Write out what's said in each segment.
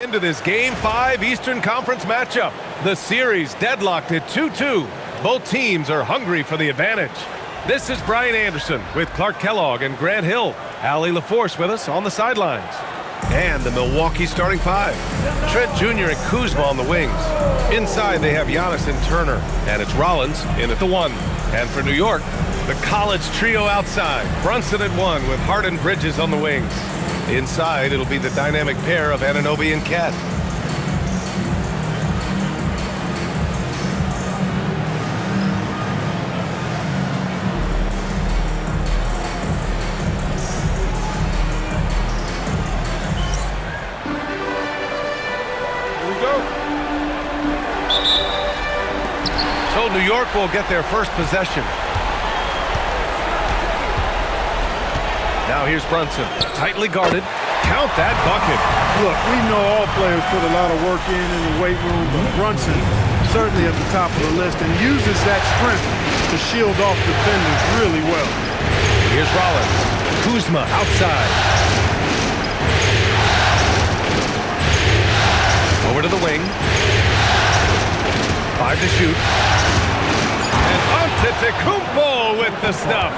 Into this Game 5 Eastern Conference matchup. The series deadlocked at 2-2. Both teams are hungry for the advantage. This is Brian Anderson with Clark Kellogg and Grant Hill. Allie LaForce with us on the sidelines. And the Milwaukee starting five. Trent Jr. and Kuzma on the wings. Inside they have Giannis and Turner. And it's Rollins in at the 1. And for New York, the college trio outside. Brunson at 1 with Hart and Bridges on the wings. Inside, it'll be the dynamic pair of Anunoby and Cat. Here we go. So New York will get their first possession. Now here's Brunson, tightly guarded. Count that bucket. Look, we know all players put a lot of work in the weight room, but Brunson certainly at the top of the list and uses that strength to shield off defenders really well. Here's Rollins. Kuzma outside. Over to the wing. 5 to shoot. And Antetokounmpo with the stuff.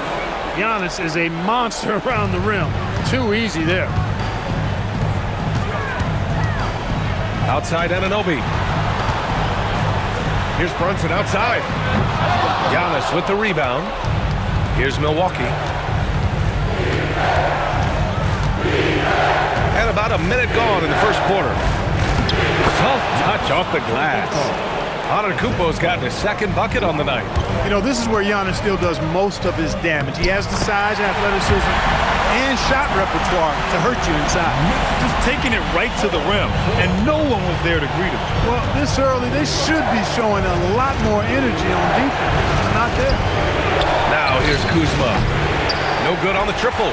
Giannis is a monster around the rim. Too easy there. Outside Anunoby. Here's Brunson outside. Giannis with the rebound. Here's Milwaukee. And about a minute gone in the first quarter. Soft touch off the glass. Antetokounmpo's gotten his second bucket on the night. You know, this is where Giannis still does most of his damage. He has the size, athleticism, and shot repertoire to hurt you inside. Just taking it right to the rim, and no one was there to greet him. Well, this early, they should be showing a lot more energy on defense. It's not there. Now here's Kuzma. No good on the triple.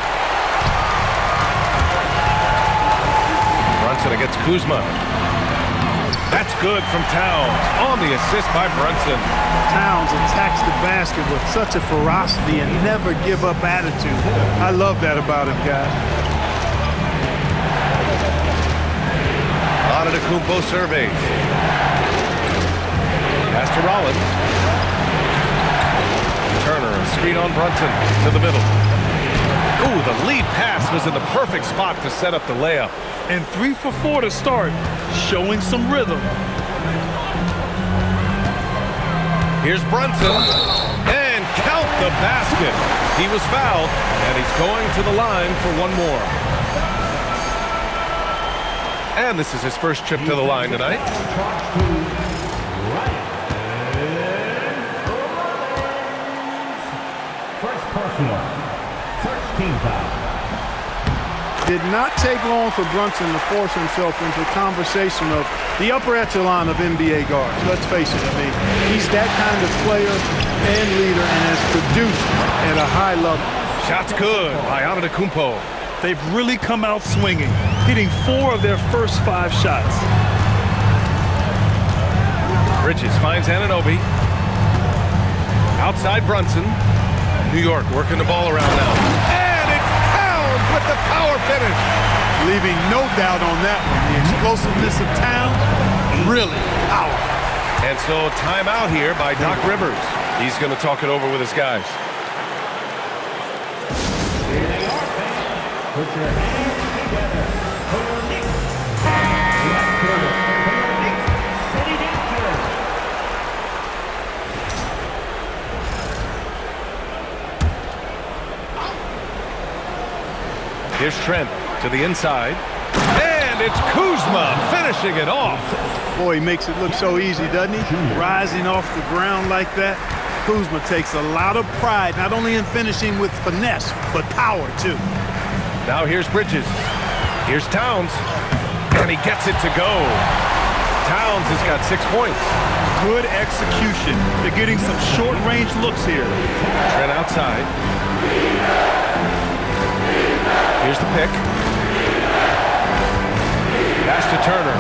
Brunson against Kuzma. That's good from Towns on the assist by Brunson. Towns attacks the basket with such a ferocity and never give up attitude. I love that about him, guys. Antetokounmpo surveys. Pass to Rollins. Turner, a screen on Brunson to the middle. Ooh, the lead pass was in the perfect spot to set up the layup. And 3 for 4 to start, showing some rhythm. Here's Brunson, and count the basket. He was fouled, and he's going to the line for one more. And this is his first trip to the line tonight. First personal, first team foul. Did not take long for Brunson to force himself into a conversation of the upper echelon of NBA guards. Let's face it, I mean, he's that kind of player and leader and has produced at a high level. Shot's good by Antetokounmpo. They've really come out swinging, hitting 4 of their first 5 shots. Bridges finds Anunoby. Outside Brunson. New York working the ball around now. With the power finish. Leaving no doubt on that one. The explosiveness of Towns, really powerful. And so timeout here by Doc Rivers. He's going to talk it over with his guys. Here they are, fans. Put your hands together for your Knicks. We have for your Knicks City Dancers. Here's Trent to the inside. And it's Kuzma finishing it off. Boy, he makes it look so easy, doesn't he? Rising off the ground like that. Kuzma takes a lot of pride, not only in finishing with finesse, but power, too. Now here's Bridges. Here's Towns. And he gets it to go. Towns has got 6 points. Good execution. They're getting some short-range looks here. Trent outside. Here's the pick. Pass to Turner.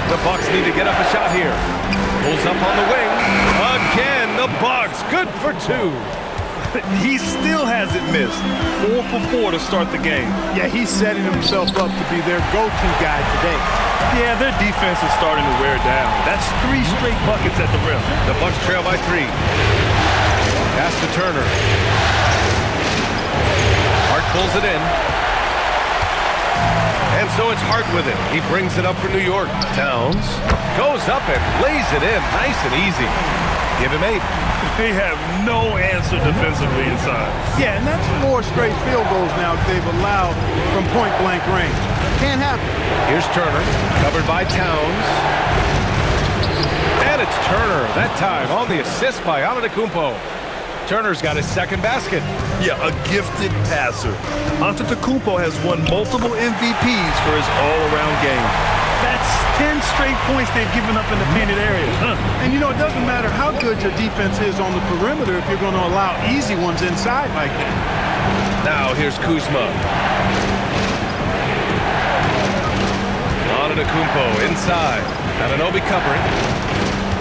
The Bucks need to get up a shot here. Pulls up on the wing. Again, the Bucks. Good for 2. He still hasn't missed. 4 for 4 to start the game. Yeah, he's setting himself up to be their go-to guy today. Yeah, their defense is starting to wear down. That's 3 straight buckets at the rim. The Bucks trail by 3. Pass to Turner. Hart pulls it in. And so it's Hart with it. He brings it up for New York. Towns goes up and lays it in. Nice and easy. Give him 8. They have no answer defensively inside. Yeah, and that's 4 straight field goals now they've allowed from point-blank range. Can't happen. Here's Turner, covered by Towns. And it's Turner, that time on the assist by Antetokounmpo. Turner's got his second basket. Yeah, a gifted passer. Antetokounmpo has won multiple MVPs for his all-around game. That's 10 straight points they've given up in the painted area. And you know, it doesn't matter how good your defense is on the perimeter if you're going to allow easy ones inside like that. Now here's Kuzma. Antetokounmpo inside. Anunoby covering.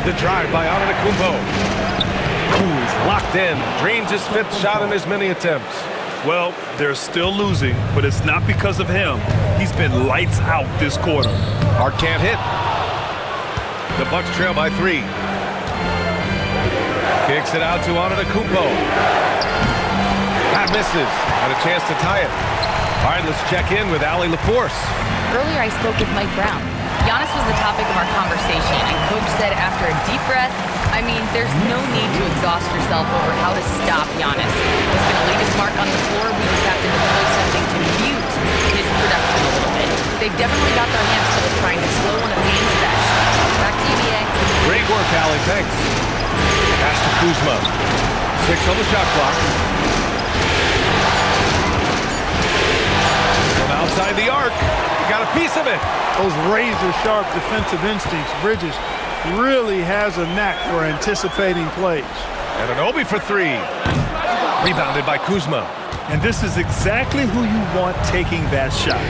The drive by Antetokounmpo. He's locked in. Drains his 5th shot in as many attempts. Well, they're still losing, but it's not because of him. He's been lights out this quarter. Hart can't hit. The Bucks trail by 3. Kicks it out to Antetokounmpo. That misses. Got a chance to tie it. All right, let's check in with Allie LaForce. Earlier I spoke with Mike Brown. Giannis was the topic of our conversation, and Coach said after a deep breath, I mean, there's no need to exhaust yourself over how to stop Giannis. He's going to leave his mark on the floor. We just have to deploy something to mute his production a little bit. They've definitely got their hands full trying to slow one of Maine's best. Back to you, BA. Great work, Allie. Thanks. Pass to Kuzma. 6 on the shot clock. From outside the arc. He got a piece of it. Those razor-sharp defensive instincts. Bridges really has a knack for anticipating plays. Anunoby for 3. Rebounded by Kuzma. And this is exactly who you want taking that shot.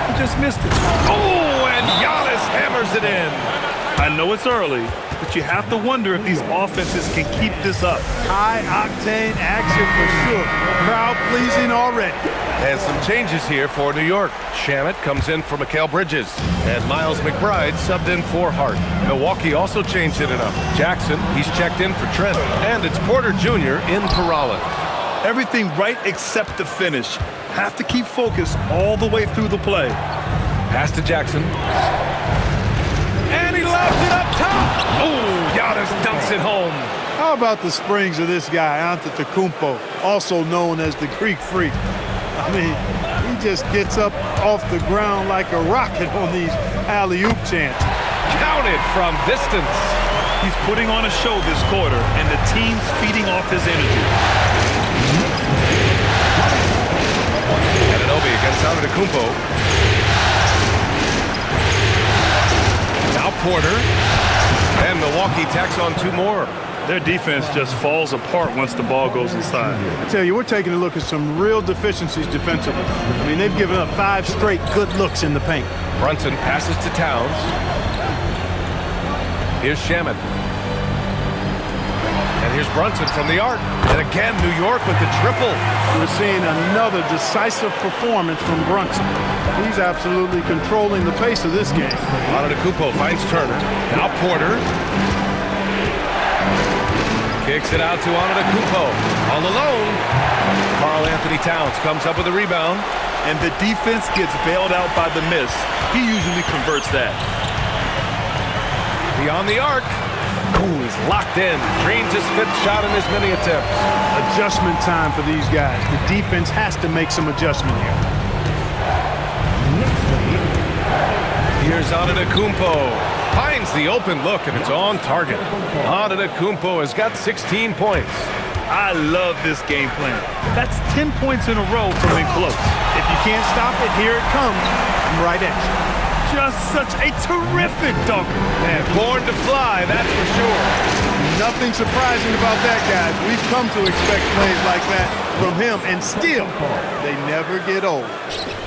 He just missed it. Oh, and Giannis hammers it in. I know it's early, but you have to wonder if these offenses can keep this up. High-octane action for sure. Crowd-pleasing already. And some changes here for New York. Shamet comes in for Mikal Bridges. And Miles McBride subbed in for Hart. Milwaukee also changed it up. Jackson, he's checked in for Trent. And it's Porter Jr. in for Rollins. Everything right except the finish. Have to keep focused all the way through the play. Pass to Jackson. And he lobs it up top. Oh, Giannis dunks it home. How about the springs of this guy, Antetokounmpo, also known as the Greek Freak? I mean, he just gets up off the ground like a rocket on these alley-oop chances. Counted from distance. He's putting on a show this quarter, and the team's feeding off his energy. Anunoby against Antetokounmpo. Now Porter. And Milwaukee tacks on 2 more. Their defense just falls apart once the ball goes inside. I tell you, we're taking a look at some real deficiencies defensively. I mean, they've given up 5 straight good looks in the paint. Brunson passes to Towns. Here's Shamet. And here's Brunson from the arc. And again, New York with the triple. We're seeing another decisive performance from Brunson. He's absolutely controlling the pace of this game. Antetokounmpo finds Turner. Now Porter. Kicks it out to Antetokounmpo. All alone. Karl Anthony Towns comes up with a rebound. And the defense gets bailed out by the miss. He usually converts that. Beyond the arc. Ooh, he's locked in. Drains his 5th shot in as many attempts. Adjustment time for these guys. The defense has to make some adjustment here. Here's Antetokounmpo. Finds the open look, and it's on target. Antetokounmpo has got 16 points. I love this game plan. That's 10 points in a row from in close. If you can't stop it, here it comes. I'm right at you. Just such a terrific dunker. Man, born to fly, that's for sure. Nothing surprising about that, guys. We've come to expect plays like that from him, and still, they never get old.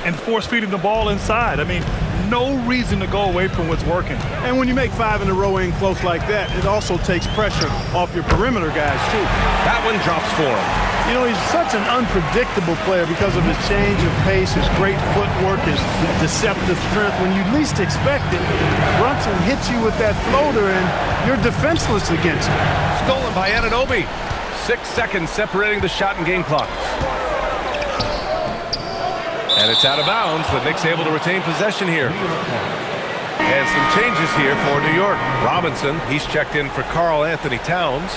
And force-feeding the ball inside. I mean, no reason to go away from what's working. And when you make 5 in a row in close like that, it also takes pressure off your perimeter guys, too. That one drops for him. You know, he's such an unpredictable player because of his change of pace, his great footwork, his deceptive strength. When you least expect it, Brunson hits you with that floater, and you're defenseless against him. Stolen by Anunoby. 6 seconds separating the shot and game clocks. And it's out of bounds. The Knicks able to retain possession here. And some changes here for New York. Robinson, he's checked in for Karl Anthony Towns.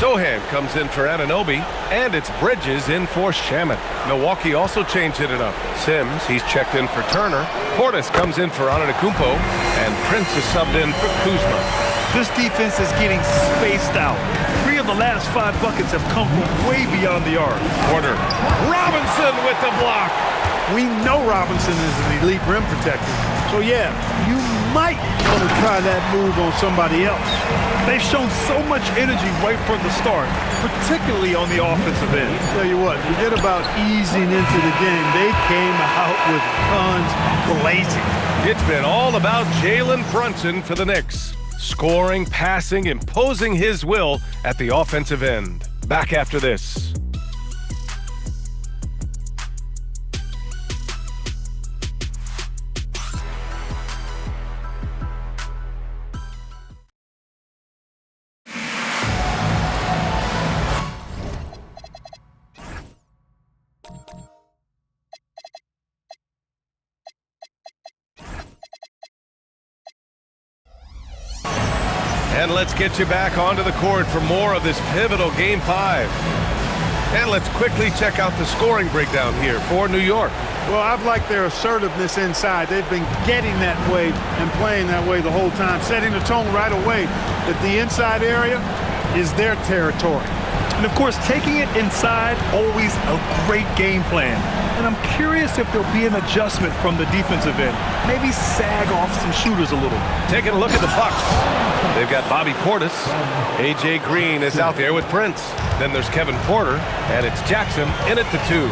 Sohan comes in for Anunoby. And it's Bridges in for Shamet. Milwaukee also changed it up. Sims, he's checked in for Turner. Portis comes in for Antetokounmpo. And Prince is subbed in for Kuzma. This defense is getting spaced out. 3 of the last 5 buckets have come from way beyond the arc. Porter. Robinson with the block. We know Robinson is an elite rim protector. So, yeah, you might want to try that move on somebody else. They've shown so much energy right from the start, particularly on the offensive end. Tell you what, forget about easing into the game. They came out with guns blazing. It's been all about Jalen Brunson for the Knicks. Scoring, passing, imposing his will at the offensive end. Back after this. And let's get you back onto the court for more of this pivotal Game 5. And let's quickly check out the scoring breakdown here for New York. Well, I've liked their assertiveness inside. They've been getting that way and playing that way the whole time, setting the tone right away that the inside area is their territory. And, of course, taking it inside, always a great game plan. And I'm curious if there'll be an adjustment from the defensive end. Maybe sag off some shooters a little. Taking a look at the Bucks. They've got Bobby Portis. A.J. Green is out there with Prince. Then there's Kevin Porter, and it's Jackson in at the 2.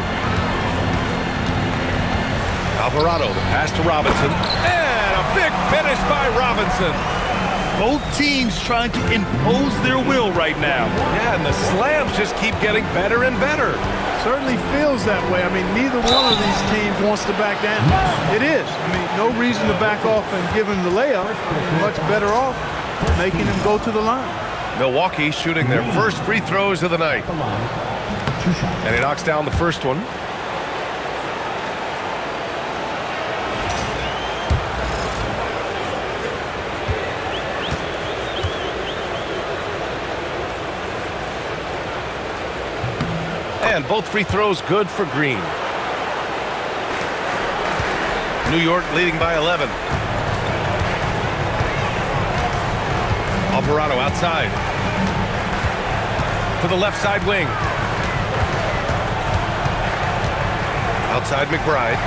Alvarado, the pass to Robinson. And a big finish by Robinson. Both teams trying to impose their will right now. Yeah, and the slams just keep getting better and better. Certainly feels that way. I mean, neither one of these teams wants to back down. It is. I mean, no reason to back off and give him the layup. Much better off making him go to the line. Milwaukee shooting their first free throws of the night. And he knocks down the first one. And both free throws good for Green. New York leading by 11. Alvarado outside. To the left side wing. Outside McBride.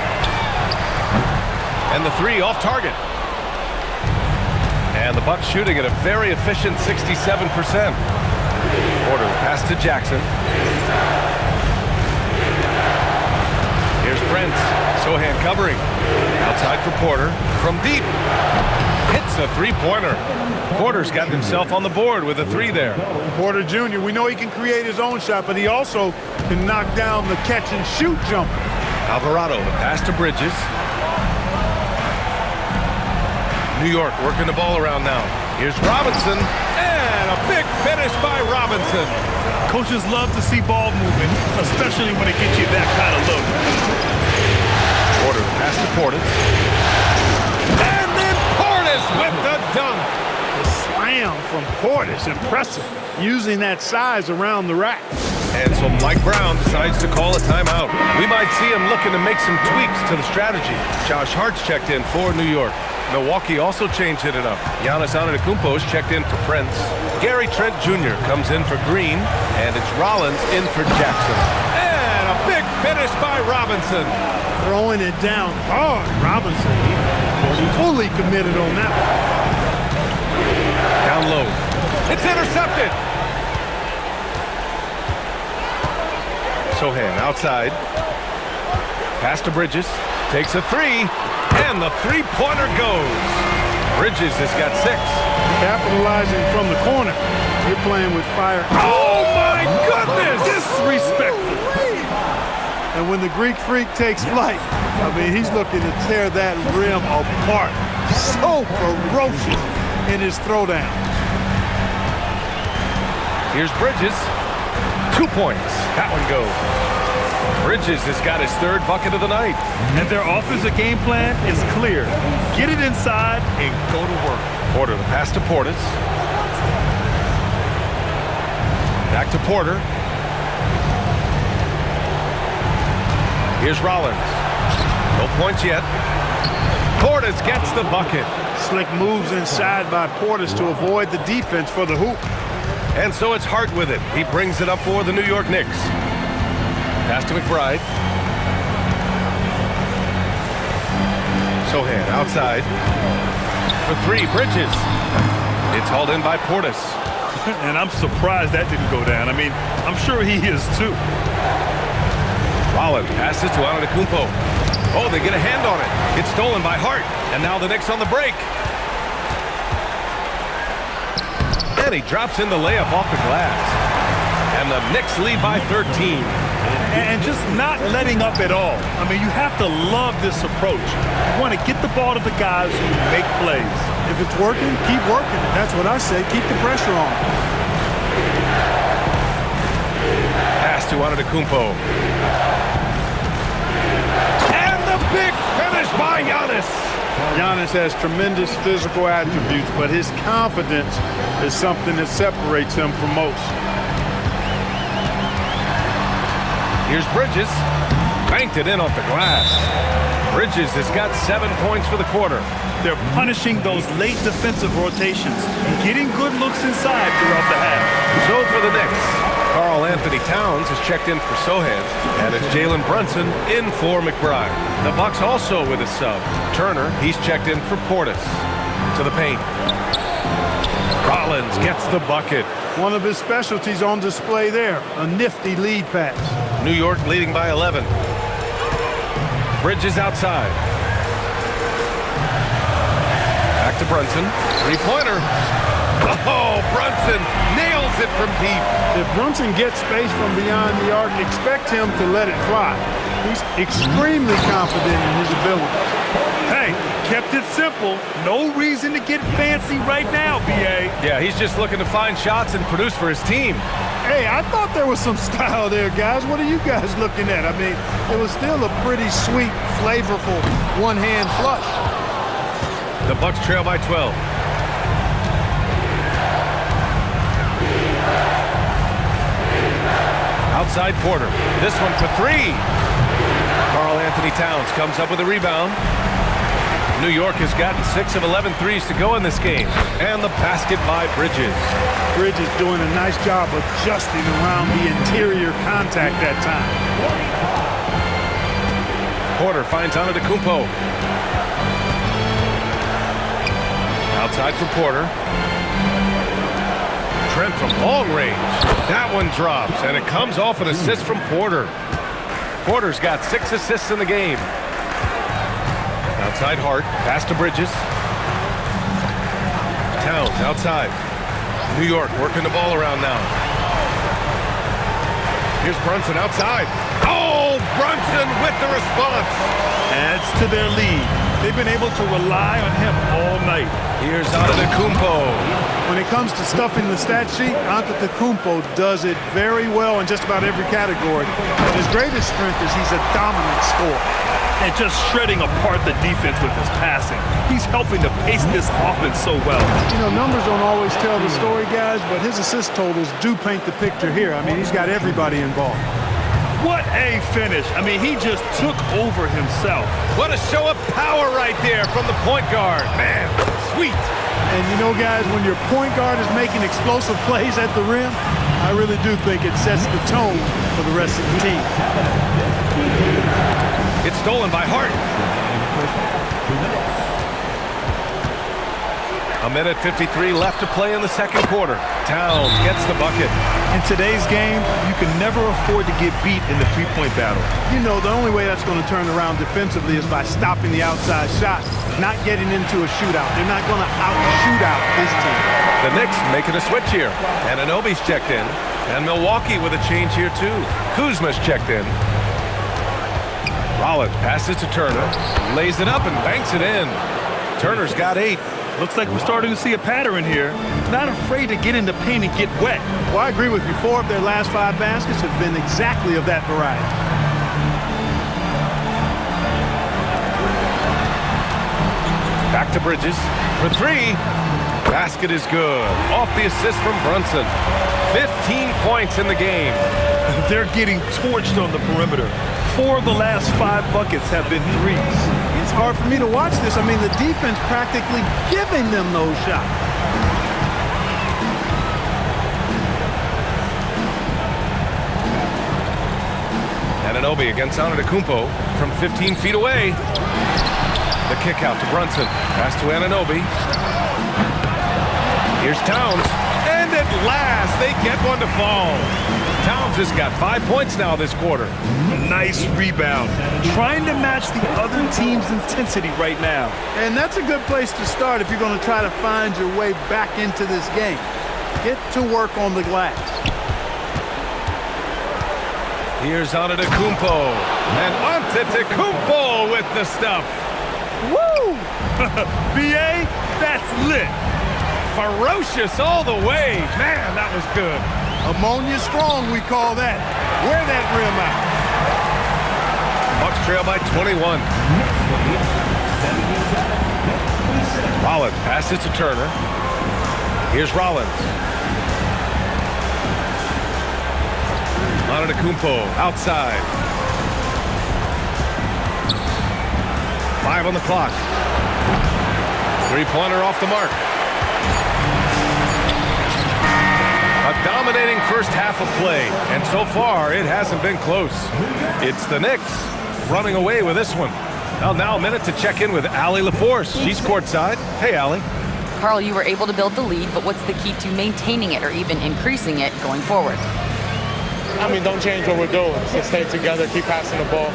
And the 3 off target. And the Bucks shooting at a very efficient 67%. Porter pass to Jackson. Here's Prince. Sohan covering. Outside for Porter. From deep. Hits a three-pointer. Porter's got himself on the board with a 3 there. Porter Jr., we know he can create his own shot, but he also can knock down the catch-and-shoot jumper. Alvarado, the pass to Bridges. New York working the ball around now. Here's Robinson. And a big finish by Robinson. Coaches love to see ball movement, especially when it gets you that kind of look. Porter pass to Portis. And then Portis with the dunk. The slam from Portis, impressive. Using that size around the rack. And so Mike Brown decides to call a timeout. We might see him looking to make some tweaks to the strategy. Josh Hart's checked in for New York. Milwaukee also changed it up. Giannis Antetokounmpo's checked in for Prince. Gary Trent Jr. comes in for Green, and it's Rollins in for Jackson. And a big finish by Robinson. Throwing it down hard. Robinson, he fully committed on that one. Down low. It's intercepted. Sohan outside. Pass to Bridges. Takes a 3. And the three-pointer goes. Bridges has got 6. Capitalizing from the corner. You're playing with fire. Oh, my goodness! This disrespectful. And when the Greek Freak takes flight, I mean, he's looking to tear that rim apart. So ferocious in his throwdown. Here's Bridges. 2 points. That one goes. Bridges has got his third bucket of the night. And their offensive game plan is clear. Get it inside and go to work. Porter, the pass to Portis. Back to Porter. Here's Rollins. No points yet. Portis gets the bucket. Slick moves inside by Portis to avoid the defense for the hoop. And so it's Hart with it. He brings it up for the New York Knicks. Pass to McBride. Sohan outside. For three, Bridges. It's hauled in by Portis. And I'm surprised that didn't go down. I mean, I'm sure he is too. Rollins passes to Antetokounmpo. Oh, they get a hand on it. It's stolen by Hart. And now the Knicks on the break. And he drops in the layup off the glass. And the Knicks lead by 13. And just not letting up at all. I mean, you have to love this approach. You want to get the ball to the guys who make plays. If it's working, keep working. That's what I say. Keep the pressure on. Pass to Antetokounmpo. And the big finish by Giannis. Giannis has tremendous physical attributes, but his confidence is something that separates him from most. Here's Bridges. Banked it in off the glass. Bridges has got 7 points for the quarter. They're punishing those late defensive rotations and getting good looks inside throughout the half. So for the Knicks, Karl Anthony Towns has checked in for Sohan, and it's Jalen Brunson in for McBride. The Bucks also with a sub. Turner, he's checked in for Portis. To the paint. Rollins gets the bucket. One of his specialties on display there, a nifty lead pass. New York leading by 11. Bridges outside. Back to Brunson. Three-pointer. Oh, Brunson nails it from deep. If Brunson gets space from beyond the arc, expect him to let it fly. He's extremely confident in his ability. Hey, kept it simple. No reason to get fancy right now, B.A. Yeah, he's just looking to find shots and produce for his team. Hey, I thought there was some style there, guys. What are you guys looking at? I mean, it was still a pretty sweet, flavorful one-hand flush. The Bucks trail by 12. Outside Porter. This one for three. Karl Anthony Towns comes up with a rebound. New York has gotten 6 of 11 threes to go in this game. And the basket by Bridges. Bridges doing a nice job adjusting around the interior contact that time. Porter finds Antetokounmpo. Outside for Porter. Trent from long range. That one drops, and it comes off an assist from Porter. Porter's got 6 assists in the game. Outside Hart, pass to Bridges. Towns outside. New York working the ball around now. Here's Brunson outside. Oh, Brunson with the response. Adds to their lead. They've been able to rely on him all night. Here's Antetokounmpo. When it comes to stuffing the stat sheet, Antetokounmpo does it very well in just about every category. But his greatest strength is he's a dominant scorer. And just shredding apart the defense with his passing. He's helping to pace this offense so well. You know, numbers don't always tell the story, guys, but his assist totals do paint the picture here. I mean, he's got everybody involved. What a finish. I mean, he just took over himself. What a show of power right there from the point guard. Man, sweet. And you know, guys, when your point guard is making explosive plays at the rim, I really do think it sets the tone for the rest of the team. It's stolen by Hart. A minute 53 left to play in the second quarter. Towns gets the bucket. In today's game, you can never afford to get beat in the three-point battle. You know, the only way that's going to turn around defensively is by stopping the outside shot. not getting into a shootout. They're not going to out-shootout this team. The Knicks making a switch here. Anunoby's checked in. And Milwaukee with a change here too. Kuzma's checked in. Rollins passes to Turner. Lays it up and banks it in. Turner's got 8. Looks like we're starting to see a pattern here. Not afraid to get in the paint and get wet. Well, I agree with you. 4 of their last 5 baskets have been exactly of that variety. Back to Bridges for 3. Basket is good. Off the assist from Brunson. 15 points in the game. They're getting torched on the perimeter. 4 of the last 5 buckets have been threes. It's hard for me to watch this. I mean, the defense practically giving them those shots. Anunoby against Antetokounmpo from 15 feet away. The kick out to Brunson. Pass to Anunoby. Here's Towns. And at last, they get one to fall. Towns has got 5 points now this quarter. Nice rebound. Trying to match the other team's intensity right now. And that's a good place to start if you're going to try to find your way back into this game. Get to work on the glass. Here's Antetokounmpo. And Antetokounmpo with the stuff. Woo! BA, that's lit. Ferocious all the way. Man, that was good. Ammonia strong, we call that. Wear that rim out. Bucks trail by 21. Rollins passes to Turner. Here's Rollins. Antetokounmpo outside. 5 on the clock. 3-pointer off the mark. A dominating first half of play, and so far it hasn't been close. It's the Knicks running away with this one. Well, now a minute to check in with Allie LaForce. She's courtside. Hey, Allie. Carl, you were able to build the lead, but what's the key to maintaining it or even increasing it going forward? I mean, don't change what we're doing. So stay together, keep passing the ball,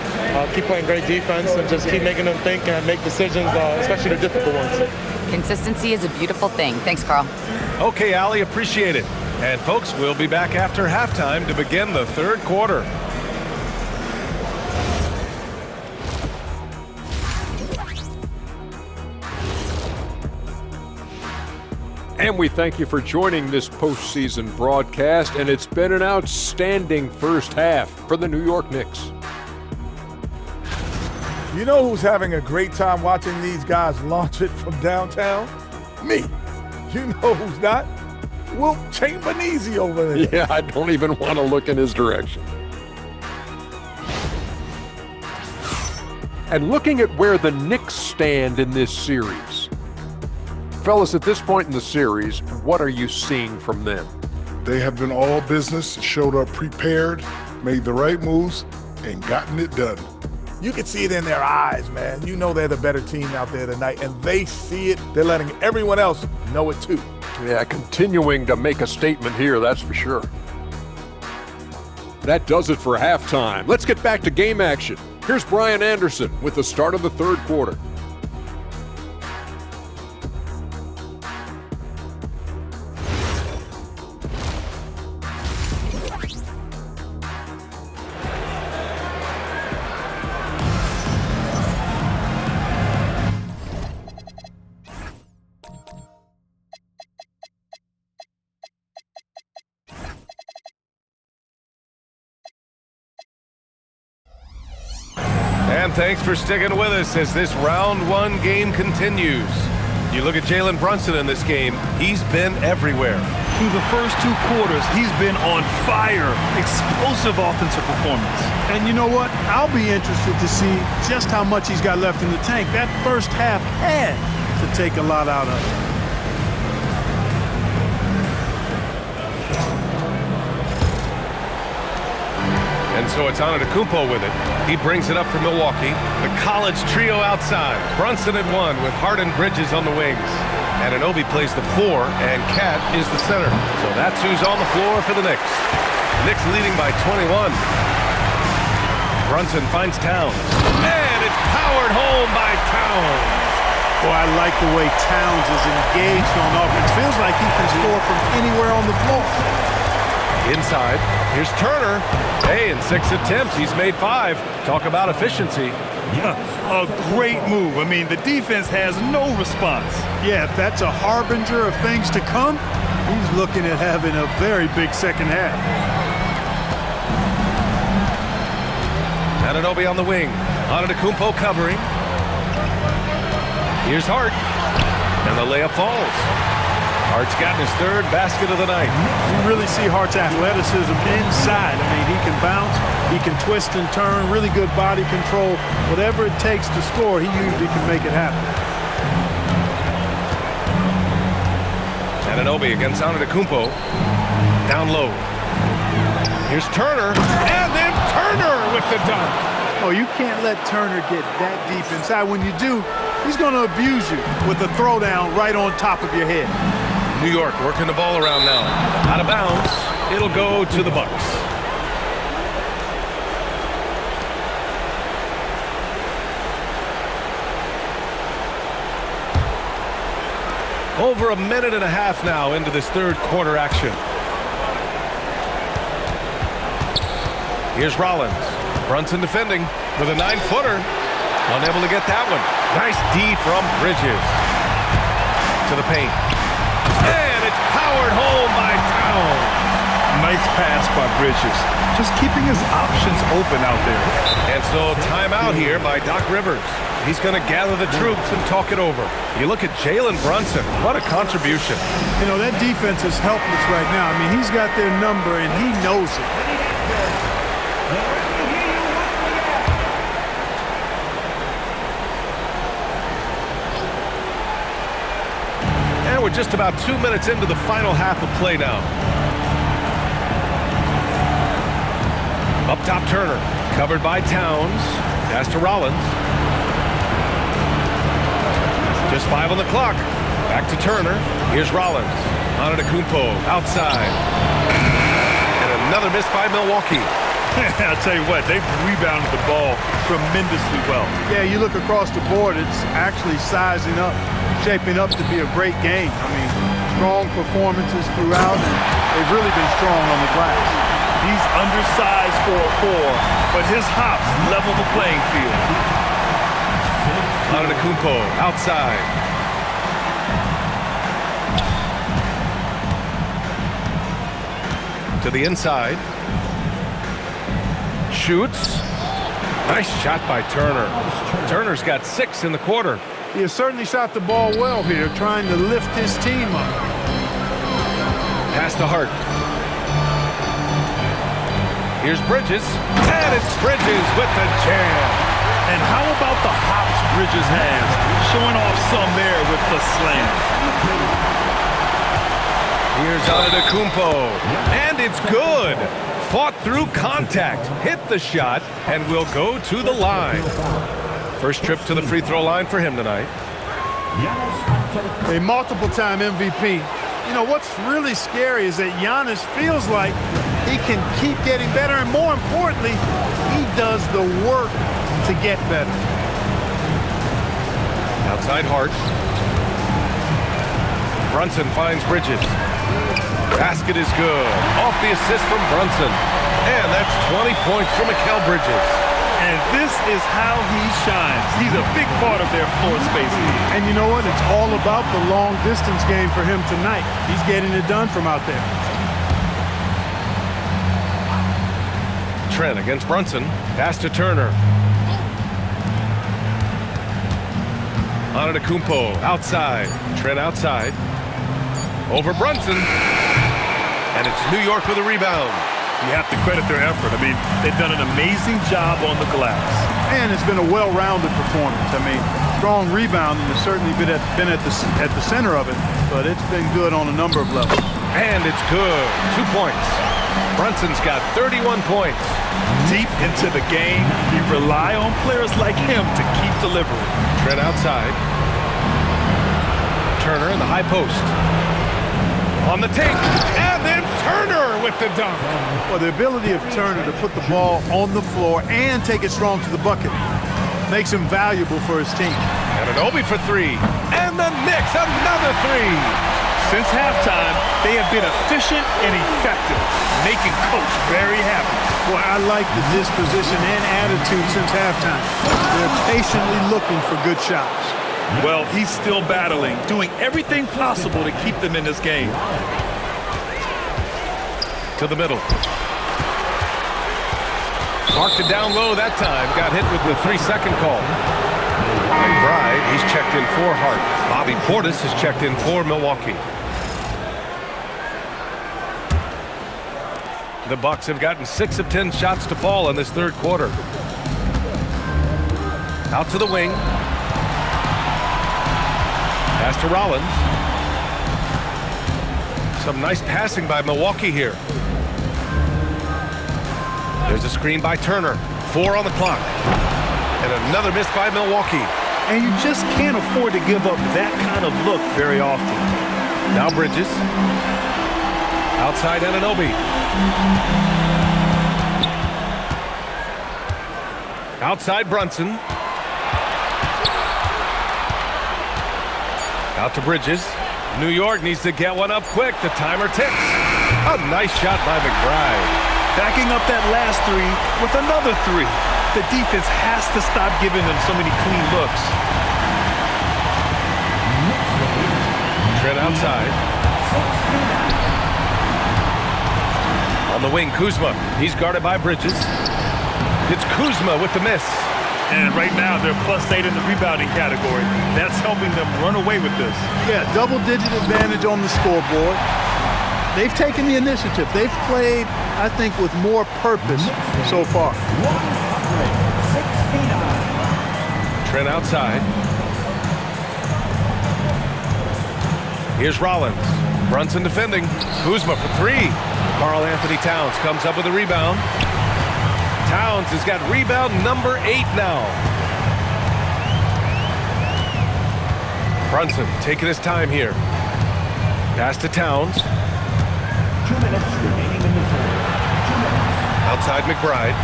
keep playing great defense, and just keep making them think and make decisions, especially the difficult ones. Consistency is a beautiful thing. Thanks, Carl. Okay, Allie, appreciate it. And folks, we'll be back after halftime to begin the third quarter. And we thank you for joining this postseason broadcast, and it's been an outstanding first half for the New York Knicks. You know who's having a great time watching these guys launch it from downtown? Me. You know who's not? Wilt Chamberlain over there. Yeah, I don't even want to look in his direction. And looking at where the Knicks stand in this series. Fellas, at this point in the series, what are you seeing from them? They have been all business, showed up prepared, made the right moves, and gotten it done. You can see it in their eyes, man. You know they're the better team out there tonight, and they see it. They're letting everyone else know it too. Yeah, continuing to make a statement here, that's for sure. That does it for halftime. Let's get back to game action. Here's Brian Anderson with the start of the third quarter. And thanks for sticking with us as this round one game continues. You look at Jalen Brunson in this game, he's been everywhere. Through the first 2 quarters, he's been on fire. Explosive offensive performance. And you know what? I'll be interested to see just how much he's got left in the tank. That first half had to take a lot out of it. And so it's Antetokounmpo with it. He brings it up for Milwaukee. The college trio outside. Brunson at 1 with Hart and Bridges on the wings. Anunoby plays the 4, and Cat is the center. So that's who's on the floor for the Knicks. Knicks leading by 21. Brunson finds Towns. And it's powered home by Towns. Boy, I like the way Towns is engaged on offense. Feels like he can score from anywhere on the floor. Inside, here's Turner. Hey, in 6 attempts, he's made 5. Talk about efficiency. A great move. I mean, the defense has no response. Yeah, if that's a harbinger of things to come, he's looking at having a very big second half. Anunoby on the wing. Antetokounmpo covering. Here's Hart. And the layup falls. Hart's gotten his 3rd basket of the night. You really see Hart's athleticism inside. I mean, he can bounce, he can twist and turn, really good body control. Whatever it takes to score, he usually can make it happen. Anunoby against Antetokounmpo. Down low. Here's Turner. And then Turner with the dunk. Oh, you can't let Turner get that deep inside. When you do, he's going to abuse you with a throwdown right on top of your head. New York working the ball around now. Out of bounds. It'll go to the Bucks. Over a minute and a half now into this 3rd quarter action. Here's Rollins. Brunson defending with a 9-footer. Unable to get that one. Nice D from Bridges. To the paint. And it's powered home by Towns. Nice pass by Bridges. Just keeping his options open out there. And so timeout here by Doc Rivers. He's going to gather the troops and talk it over. You look at Jalen Brunson. What a contribution. You know, that defense is helpless right now. I mean, he's got their number, and he knows it. And we're just about 2 minutes into the final half of play now. Up top, Turner. Covered by Towns. Pass to Rollins. Just 5 on the clock. Back to Turner. Here's Rollins. Antetokounmpo outside. And another miss by Milwaukee. I'll tell you what, they've rebounded the ball tremendously well. Yeah, you look across the board, it's actually sizing up, shaping up to be a great game. I mean, strong performances throughout, and they've really been strong on the glass. He's undersized for a 4, but his hops level the playing field. Antetokounmpo outside. To the inside. Shoots. Nice shot by Turner. Turner's got 6 in the quarter. He has certainly shot the ball well here, trying to lift his team up. Pass to Hart. Here's Bridges. And it's Bridges with the jam. And how about the hops Bridges has? Showing off some there with the slam. Here's Antetokounmpo. And it's good. Fought through contact, hit the shot, and will go to the line. First trip to the free throw line for him tonight. A multiple-time MVP. You know, what's really scary is that Giannis feels like he can keep getting better, and more importantly, he does the work to get better. Outside Hart. Brunson finds Bridges. Basket is good. Off the assist from Brunson. And that's 20 points for Mikal Bridges. And this is how he shines. He's a big part of their floor spacing. And you know what? It's all about the long-distance game for him tonight. He's getting it done from out there. Trent against Brunson. Pass to Turner. Antetokounmpo outside. Trent outside. Over Brunson. And it's New York with a rebound. You have to credit their effort. I mean, they've done an amazing job on the glass. And it's been a well-rounded performance. I mean, strong rebounding has certainly been at the center of it, but it's been good on a number of levels. And it's good. 2 points. Brunson's got 31 points. Deep into the game, you rely on players like him to keep delivering. Trent outside. Turner in the high post. On the take, and then Turner with the dunk. Well, the ability of Turner to put the ball on the floor and take it strong to the bucket makes him valuable for his team. Anunoby for 3. the Knicks, another three. Since halftime, they have been efficient and effective, making Coach very happy. Boy, I like the disposition and attitude since halftime. They're patiently looking for good shots. Well, he's still battling, doing everything possible to keep them in this game. To the middle. Marked it down low that time. Got hit with the 3-second call. McBride, he's checked in for Hart. Bobby Portis is checked in for Milwaukee. The Bucks have gotten 6 of 10 shots to fall in this third quarter. Out to the wing. Pass to Rollins. Some nice passing by Milwaukee here. There's a screen by Turner. 4 on the clock. And another miss by Milwaukee. And you just can't afford to give up that kind of look very often. Now Bridges. Outside Anunoby. Outside Brunson. Out to Bridges. New York needs to get one up quick. The timer ticks. A nice shot by McBride. Backing up that last three with another three. The defense has to stop giving them so many clean looks. Trent outside. On the wing, Kuzma. He's guarded by Bridges. It's Kuzma with the miss. And right now, they're +8 in the rebounding category. That's helping them run away with this. Yeah, double-digit advantage on the scoreboard. They've taken the initiative. They've played, I think, with more purpose so far. Trent outside. Here's Rollins. Brunson defending. Kuzma for 3. Karl Anthony Towns comes up with a rebound. Towns has got rebound number 8 now. Brunson taking his time here. Pass to Towns. 2 minutes remaining in the third. 2 minutes. Outside McBride.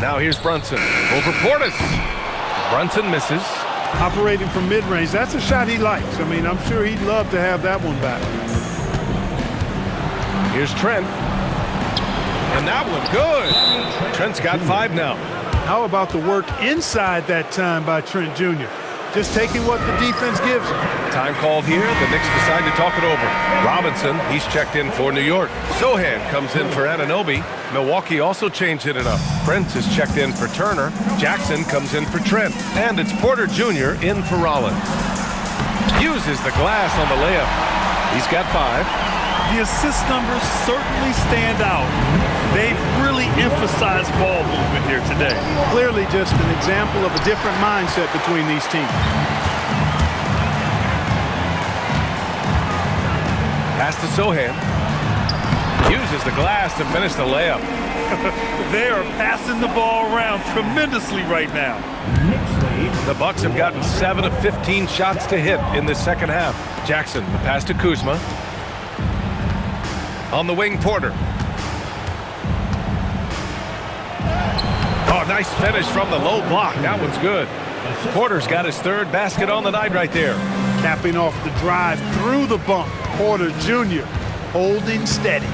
Now here's Brunson. Over Portis. Brunson misses. Operating from mid-range, that's a shot he likes. I mean, I'm sure he'd love to have that one back. Here's Trent. And that one, good. Trent's got 5 now. How about the work inside that time by Trent Jr.? Just taking what the defense gives him. Time called here. The Knicks decide to talk it over. Robinson, he's checked in for New York. Sohan comes in for Anunoby. Milwaukee also changed it up. Prince is checked in for Turner. Jackson comes in for Trent. And it's Porter Jr. in for Rollins. Uses the glass on the layup. He's got 5. The assist numbers certainly stand out. They've really emphasized ball movement here today. Clearly just an example of a different mindset between these teams. Pass to Sohan. Uses the glass to finish the layup. They are passing the ball around tremendously right now. The Bucks have gotten 7 of 15 shots to hit in the second half. Jackson, the pass to Kuzma. On the wing, Porter. Oh, nice finish from the low block. That one's good. Porter's got his 3rd basket on the night right there. Capping off the drive through the bump. Porter Jr. holding steady.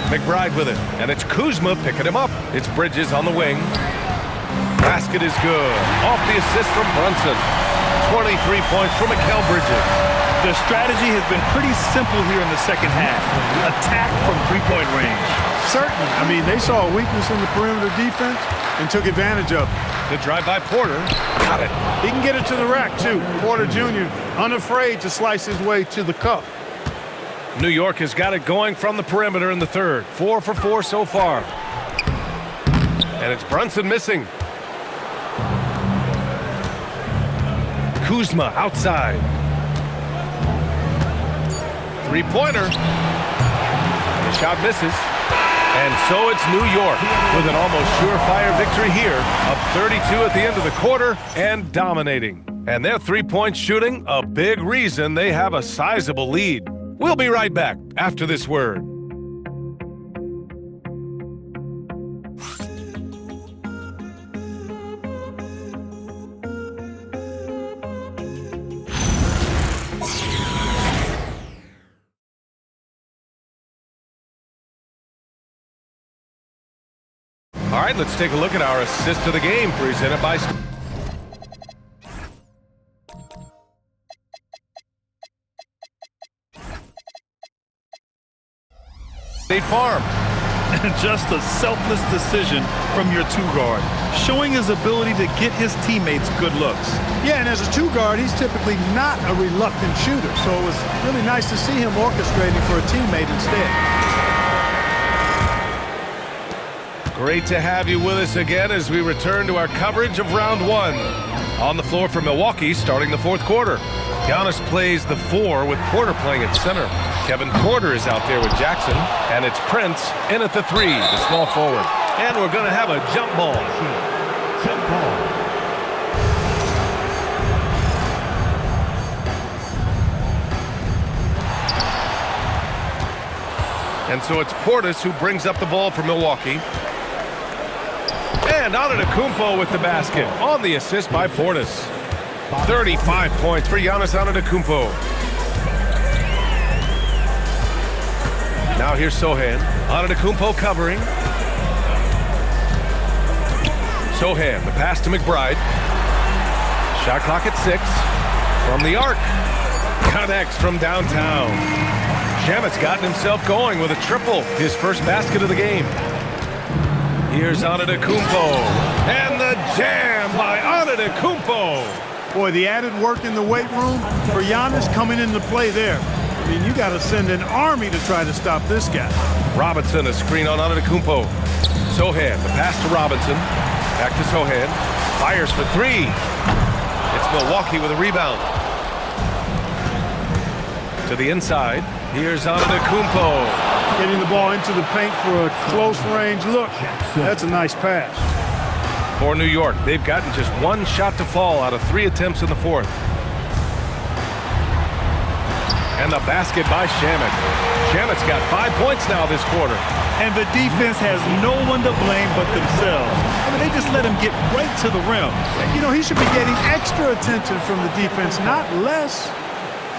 McBride with it, and it's Kuzma picking him up. It's Bridges on the wing. Basket is good. Off the assist from Brunson. 23 points from Mikal Bridges. The strategy has been pretty simple here in the second half. Attack from 3-point range. Certainly. I mean, they saw a weakness in the perimeter defense and took advantage of it. The drive by Porter. Got it. He can get it to the rack, too. Porter Jr. unafraid to slice his way to the cup. New York has got it going from the perimeter in the third. 4 for 4 so far. And it's Brunson missing. Kuzma outside. 3-pointer. The shot misses. And so it's New York with an almost surefire victory here. Up 32 at the end of the quarter and dominating. And their 3-point shooting, a big reason they have a sizable lead. We'll be right back after this word. All right, let's take a look at our assist of the game presented by State Farm. Just a selfless decision from your two-guard, showing his ability to get his teammates good looks. Yeah, and as a two-guard, he's typically not a reluctant shooter, so it was really nice to see him orchestrating for a teammate instead. Great to have you with us again as we return to our coverage of round one. On the floor for Milwaukee, starting the fourth quarter. Giannis plays the 4 with Porter playing at center. Kevin Porter is out there with Jackson, and it's Prince in at the 3, the small forward. And we're going to have a jump ball. Jump ball. And so it's Portis who brings up the ball for Milwaukee. And Antetokounmpo with the basket on the assist by Portis. 35 points for Giannis Antetokounmpo. Now here's Sohan. Antetokounmpo covering. Sohan, the pass to McBride. Shot clock at 6. From the arc. Connects from downtown. Shamet's gotten himself going with a triple. His first basket of the game. Here's Antetokounmpo. And the jam by Antetokounmpo. Boy, the added work in the weight room for Giannis coming into play there. I mean, you got to send an army to try to stop this guy. Robinson, a screen on Antetokounmpo. Sohan, the pass to Robinson. Back to Sohan. Fires for 3. It's Milwaukee with a rebound. To the inside. Here's Antetokounmpo. Getting the ball into the paint for a close range look. That's a nice pass. For New York, they've gotten just 1 shot to fall out of 3 attempts in the fourth. And the basket by Shamet. Shamet's got 5 points now this quarter. And the defense has no one to blame but themselves. I mean, they just let him get right to the rim. You know, he should be getting extra attention from the defense, not less.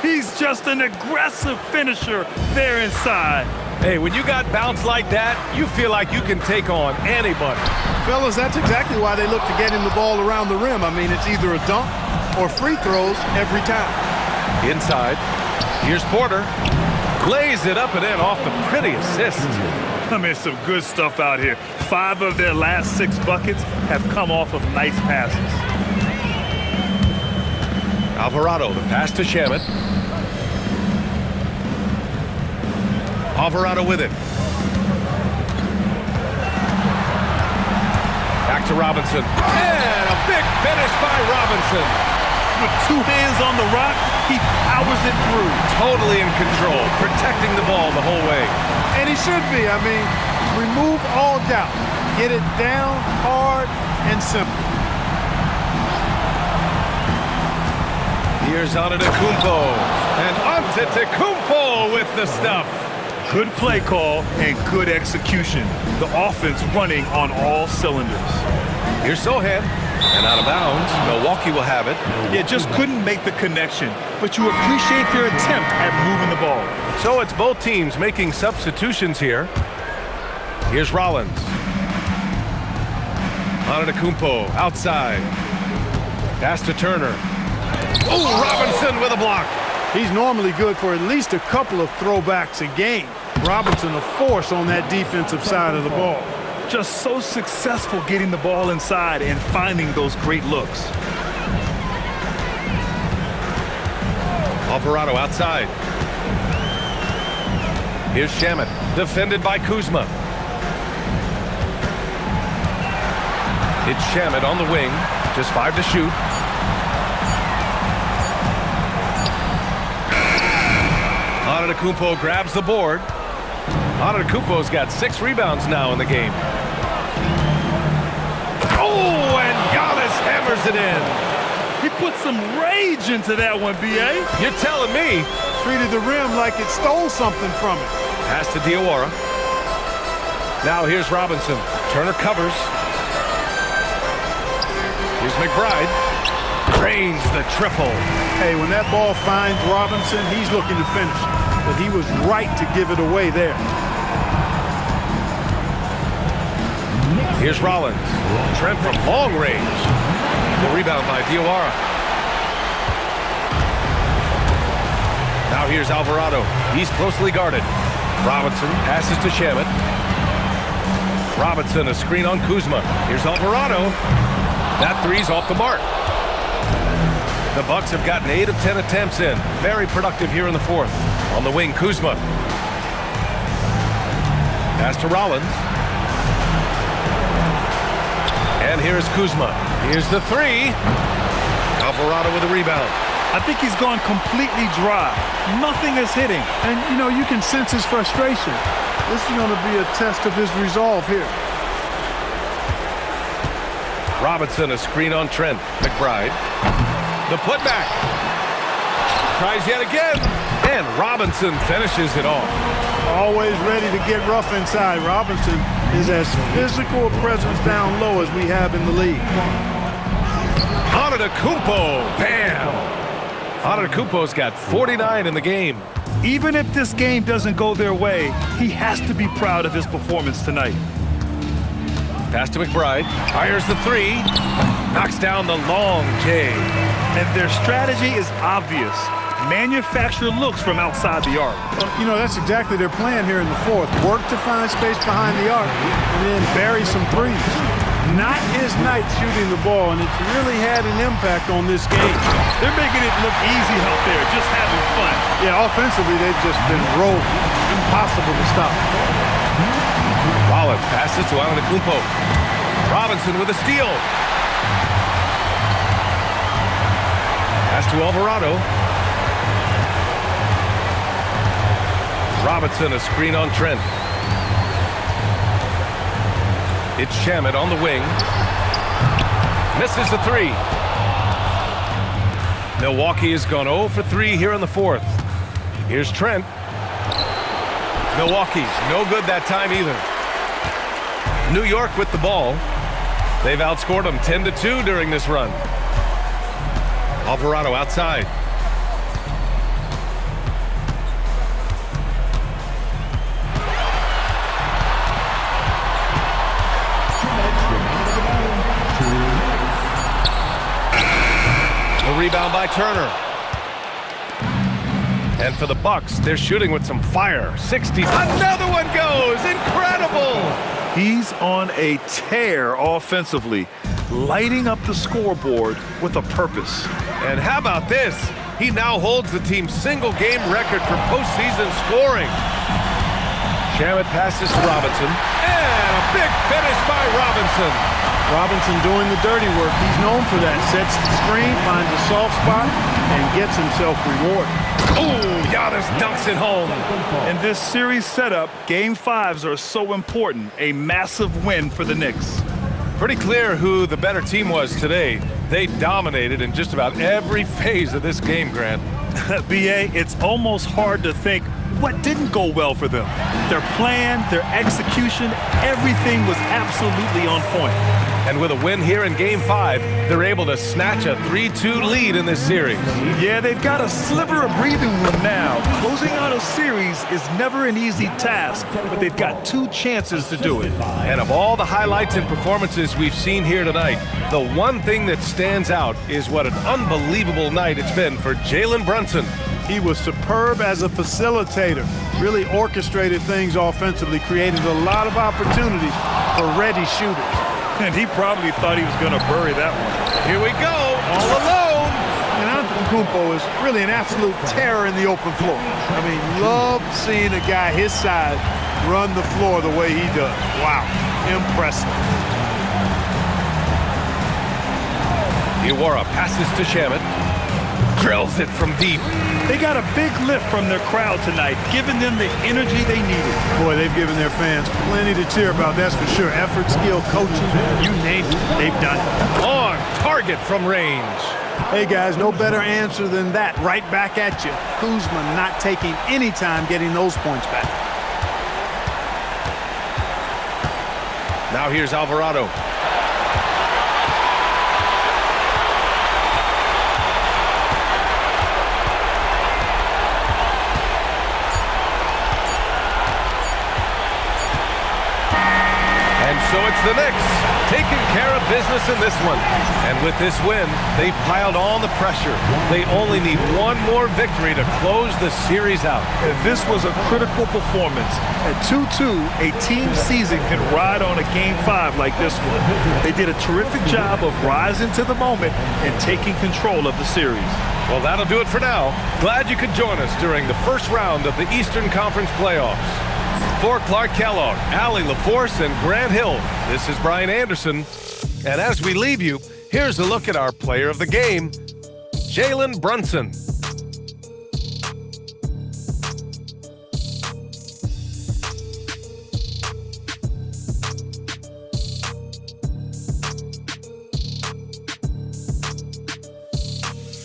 He's just an aggressive finisher there inside. Hey, when you got bounce like that, you feel like you can take on anybody. Fellas, that's exactly why they look to get him the ball around the rim. I mean, it's either a dunk or free throws every time. Inside. Here's Porter. Lays it up and in off the pretty assist. I mean, some good stuff out here. 5 of their last 6 buckets have come off of nice passes. Alvarado, the pass to Shamet. Alvarado with it. Back to Robinson. And a big finish by Robinson. With 2 hands on the rock, he powers it through. Totally in control, protecting the ball the whole way. And he should be. I mean, remove all doubt. Get it down hard and simple. Here's Antetokounmpo. And Antetokounmpo with the stuff. Good play call and good execution. The offense running on all cylinders. Here's Sohan. And out of bounds, Milwaukee will have it. Yeah, just couldn't make the connection, but you appreciate their attempt at moving the ball. So it's both teams making substitutions here. Here's Rollins. Antetokounmpo outside. Pass to Turner. Oh, Robinson with a block. He's normally good for at least a couple of throwbacks a game. Robinson a force on that defensive side of the ball. Just so successful getting the ball inside and finding those great looks. Alvarado outside. Here's Shamet, defended by Kuzma. It's Shamet on the wing, just 5 to shoot. Antetokounmpo grabs the board. Antetokounmpo's got 6 rebounds now in the game. Oh, and Giannis hammers it in. He put some rage into that one, B.A. You're telling me. Treated the rim like it stole something from it. Pass to Diawara. Now here's Robinson. Turner covers. Here's McBride. Drains the triple. Hey, when that ball finds Robinson, he's looking to finish. But he was right to give it away there. Here's Rollins. Trent from long range. The rebound by Diawara. Now here's Alvarado. He's closely guarded. Robinson passes to Shamet. Robinson, a screen on Kuzma. Here's Alvarado. That three's off the mark. The Bucks have gotten 8 of 10 attempts in. Very productive here in the fourth. On the wing, Kuzma. Pass to Rollins. And here's Kuzma. Here's the three. Alvarado with a rebound. I think he's gone completely dry. Nothing is hitting. And, you know, you can sense his frustration. This is going to be a test of his resolve here. Robinson, a screen on Trent. McBride. The putback. Tries yet again. And Robinson finishes it off. Always ready to get rough inside. Robinson is as physical a presence down low as we have in the league. Antetokounmpo. Bam. Antetokounmpo's got 49 in the game. Even if this game doesn't go their way, he has to be proud of his performance tonight. Pass to McBride. Fires the three. Knocks down the long J. And their strategy is obvious. Manufacture looks from outside the arc. Well, you know, that's exactly their plan here in the fourth. Work to find space behind the arc and then bury some threes. Not his night shooting the ball, and it's really had an impact on this game. They're making it look easy out there, just having fun. Yeah, offensively, they've just been rolling. Impossible to stop. Rollins passes to Antetokounmpo. Robinson with a steal. Pass to Alvarado. Robinson, a screen on Trent. It's Shamet on the wing. Misses the three. Milwaukee has gone 0 for 3 here in the fourth. Here's Trent. Milwaukee, no good that time either. New York with the ball. They've outscored them 10-2 during this run. Alvarado outside. Rebound by Turner. And for the Bucks, they're shooting with some fire. 60. Another one goes. Incredible. He's on a tear offensively, lighting up the scoreboard with a purpose. And how about this? He now holds the team's single-game record for postseason scoring. Shamet passes to Robinson. And a big finish by Robinson. Robinson doing the dirty work. He's known for that. Sets the screen, finds a soft spot, and gets himself rewarded. Oh, Giannis dunks it home. In this series setup, Game 5s are so important. A massive win for the Knicks. Pretty clear who the better team was today. They dominated in just about every phase of this game, Grant. B.A., it's almost hard to think what didn't go well for them. Their plan, their execution, everything was absolutely on point. And with a win here in Game 5, they're able to snatch a 3-2 lead in this series. Yeah, they've got a sliver of breathing room now. Closing out a series is never an easy task, but they've got 2 chances to do it. And of all the highlights and performances we've seen here tonight, the one thing that stands out is what an unbelievable night it's been for Jalen Brunson. He was superb as a facilitator, really orchestrated things offensively, created a lot of opportunities for ready shooters. And he probably thought he was going to bury that one. Here we go, all alone. And Antetokounmpo is really an absolute terror in the open floor. I mean, love seeing a guy his size run the floor the way he does. Wow, impressive. Diawara passes to Shamet. Drills it from deep. They got a big lift from their crowd tonight, giving them the energy they needed. Boy, they've given their fans plenty to cheer about, that's for sure. Effort, skill, coaching, you name it, they've done it. On target from range. Hey, guys, no better answer than that. Right back at you. Kuzma not taking any time getting those points back. Now here's Alvarado. And so it's the Knicks taking care of business in this one. And with this win, they've piled on the pressure. They only need one more victory to close the series out. If this was a critical performance, at 2-2, a team season can ride on a Game 5 like this one. They did a terrific job of rising to the moment and taking control of the series. Well, that'll do it for now. Glad you could join us during the first round of the Eastern Conference playoffs. For Clark Kellogg, Allie LaForce, and Grant Hill, this is Brian Anderson. And as we leave you, here's a look at our player of the game, Jalen Brunson.